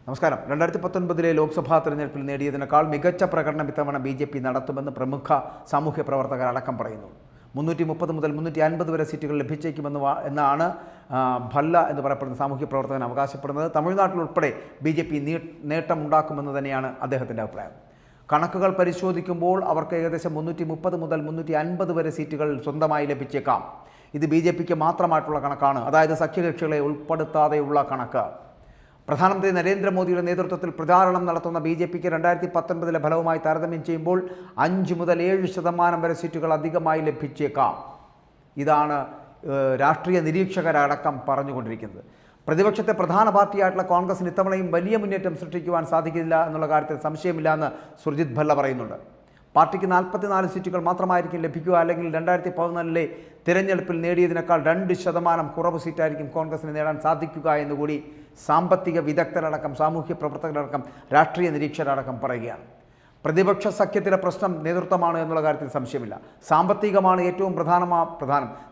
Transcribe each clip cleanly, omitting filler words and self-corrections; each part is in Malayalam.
നമസ്കാരം. 2019 ലോക്സഭാ തെരഞ്ഞെടുപ്പിൽ നേടിയതിനേക്കാൾ മികച്ച പ്രകടനം ഇത്തവണ BJP നടത്തുമെന്ന് പ്രമുഖ സാമൂഹ്യ പ്രവർത്തകർ അടക്കം പറയുന്നു. 330 മുതൽ 350 വരെ സീറ്റുകൾ ലഭിച്ചേക്കുമെന്നാണ് ഭല്ല എന്ന് പറയപ്പെടുന്ന സാമൂഹ്യ പ്രവർത്തകൻ അവകാശപ്പെടുന്നത്. തമിഴ്നാട്ടിൽ ഉൾപ്പെടെ BJP നേട്ടമുണ്ടാക്കുമെന്ന് തന്നെയാണ് അദ്ദേഹത്തിൻ്റെ അഭിപ്രായം. കണക്കുകൾ പരിശോധിക്കുമ്പോൾ അവർക്ക് ഏകദേശം 330 മുതൽ 350 വരെ സീറ്റുകൾ സ്വന്തമായി ലഭിച്ചേക്കാം. ഇത് BJPക്ക് മാത്രമായിട്ടുള്ള കണക്കാണ്, അതായത് സഖ്യകക്ഷികളെ ഉൾപ്പെടുത്താതെയുള്ള കണക്ക്. പ്രധാനമന്ത്രി നരേന്ദ്രമോദിയുടെ നേതൃത്വത്തിൽ പ്രചാരണം നടത്തുന്ന BJPക്ക് 2019 ഫലവുമായി താരതമ്യം ചെയ്യുമ്പോൾ 5 മുതൽ 7% വരെ സീറ്റുകൾ അധികമായി ലഭിച്ചേക്കാം. ഇതാണ് രാഷ്ട്രീയ നിരീക്ഷകരടക്കം പറഞ്ഞുകൊണ്ടിരിക്കുന്നത്. പ്രതിപക്ഷത്തെ പ്രധാന പാർട്ടിയായിട്ടുള്ള കോൺഗ്രസിന് ഇത്തവണയും വലിയ മുന്നേറ്റം സൃഷ്ടിക്കുവാൻ സാധിക്കില്ല എന്നുള്ള കാര്യത്തിൽ സംശയമില്ല എന്ന് സുർജിത് ഭല്ല പറയുന്നുണ്ട്. പാർട്ടിക്ക് 44 സീറ്റുകൾ മാത്രമായിരിക്കും ലഭിക്കുക, അല്ലെങ്കിൽ 2014 തിരഞ്ഞെടുപ്പിൽ നേടിയതിനേക്കാൾ 2% കുറവ് സീറ്റായിരിക്കും കോൺഗ്രസിന് നേടാൻ സാധിക്കുക എന്നുകൂടി സാമ്പത്തിക വിദഗ്ധരടക്കം, സാമൂഹ്യ പ്രവർത്തകരടക്കം, രാഷ്ട്രീയ നിരീക്ഷകരടക്കം പറയുകയാണ്. പ്രതിപക്ഷ സഖ്യത്തിലെ പ്രശ്നം നേതൃത്വമാണ് എന്നുള്ള കാര്യത്തിൽ സംശയമില്ല. സാമ്പത്തികമാണ് ഏറ്റവും പ്രധാനം,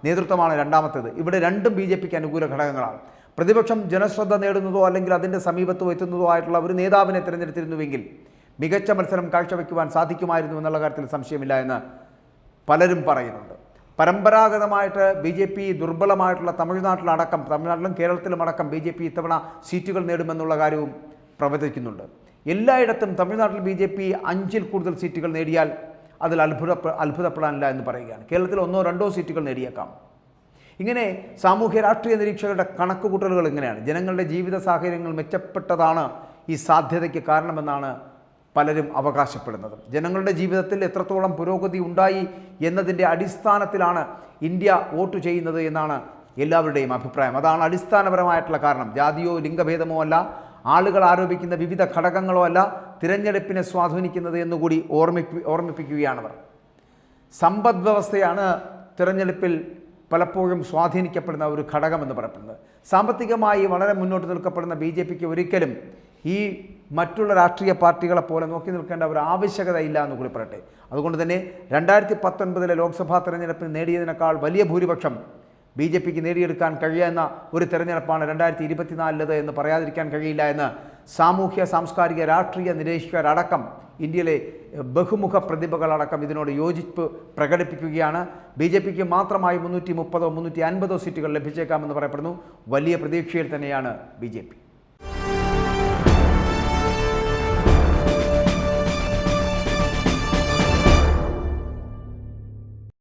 നേതൃത്വമാണ് രണ്ടാമത്തേത്. ഇവിടെ രണ്ടും BJPക്ക് അനുകൂല ഘടകങ്ങളാണ്. പ്രതിപക്ഷം ജനശ്രദ്ധ നേടുന്നതോ അല്ലെങ്കിൽ അതിൻ്റെ സമീപത്തോ എത്തുന്നതോ ആയിട്ടുള്ള ഒരു നേതാവിനെ തിരഞ്ഞെടുത്തിരുന്നുവെങ്കിൽ മികച്ച മത്സരം കാഴ്ചവെക്കുവാൻ സാധിക്കുമായിരുന്നു എന്നുള്ള കാര്യത്തിൽ സംശയമില്ല എന്ന് പലരും പറയുന്നുണ്ട്. പരമ്പരാഗതമായിട്ട് BJP ദുർബലമായിട്ടുള്ള തമിഴ്നാട്ടിലും കേരളത്തിലുമടക്കം BJP ഇത്തവണ സീറ്റുകൾ നേടുമെന്നുള്ള കാര്യവും പ്രവചിക്കുന്നുണ്ട്. എല്ലായിടത്തും തമിഴ്നാട്ടിൽ BJP 5-ൽ കൂടുതൽ സീറ്റുകൾ നേടിയാൽ അതിൽ അത്ഭുതപ്പെടാനില്ല എന്ന് പറയുകയാണ്. കേരളത്തിൽ 1-2 സീറ്റുകൾ നേടിയേക്കാം. ഇങ്ങനെ സാമൂഹ്യ രാഷ്ട്രീയ നിരീക്ഷകരുടെ കണക്കുകൂട്ടലുകൾ ഇങ്ങനെയാണ്. ജനങ്ങളുടെ ജീവിത സാഹചര്യങ്ങൾ മെച്ചപ്പെട്ടതാണ് ഈ സാധ്യതയ്ക്ക് കാരണമെന്നാണ് പലരും അവകാശപ്പെടുന്നത്. ജനങ്ങളുടെ ജീവിതത്തിൽ എത്രത്തോളം പുരോഗതി ഉണ്ടായി എന്നതിൻ്റെ അടിസ്ഥാനത്തിലാണ് ഇന്ത്യ വോട്ട് ചെയ്യുന്നത് എന്നാണ് എല്ലാവരുടെയും അഭിപ്രായം. അതാണ് അടിസ്ഥാനപരമായിട്ടുള്ള കാരണം. ജാതിയോ ലിംഗഭേദമോ അല്ല, ആളുകൾ ആരോപിക്കുന്ന വിവിധ ഘടകങ്ങളോ അല്ല തിരഞ്ഞെടുപ്പിനെ സ്വാധീനിക്കുന്നത് എന്നുകൂടി ഓർമ്മിപ്പിക്കുകയാണവർ. സമ്പദ് വ്യവസ്ഥയാണ് തിരഞ്ഞെടുപ്പിൽ പലപ്പോഴും സ്വാധീനിക്കപ്പെടുന്ന ഒരു ഘടകമെന്ന് പറയപ്പെടുന്നത്. സാമ്പത്തികമായി വളരെ മുന്നോട്ട് നിൽക്കപ്പെടുന്ന BJPക്ക് ഒരിക്കലും ഈ മറ്റുള്ള രാഷ്ട്രീയ പാർട്ടികളെ പോലെ നോക്കി നിൽക്കേണ്ട ഒരു ആവശ്യകതയില്ല എന്ന് കൂടി പറയട്ടെ. അതുകൊണ്ട് തന്നെ 2019 ലോക്സഭാ തെരഞ്ഞെടുപ്പിൽ നേടിയതിനേക്കാൾ വലിയ ഭൂരിപക്ഷം BJPക്ക് നേടിയെടുക്കാൻ കഴിയുന്ന ഒരു തെരഞ്ഞെടുപ്പാണ് 2024 എന്ന് പറയാതിരിക്കാൻ കഴിയില്ല എന്ന് സാമൂഹ്യ സാംസ്കാരിക രാഷ്ട്രീയ നിരീക്ഷകരടക്കം, ഇന്ത്യയിലെ ബഹുമുഖ പ്രതിഭകളടക്കം ഇതിനോട് യോജിപ്പ് പ്രകടിപ്പിക്കുകയാണ്. BJPക്ക് മാത്രമായി 330-350 സീറ്റുകൾ ലഭിച്ചേക്കാമെന്ന് പറയപ്പെടുന്നു. വലിയ പ്രതീക്ഷയിൽ തന്നെയാണ് BJP.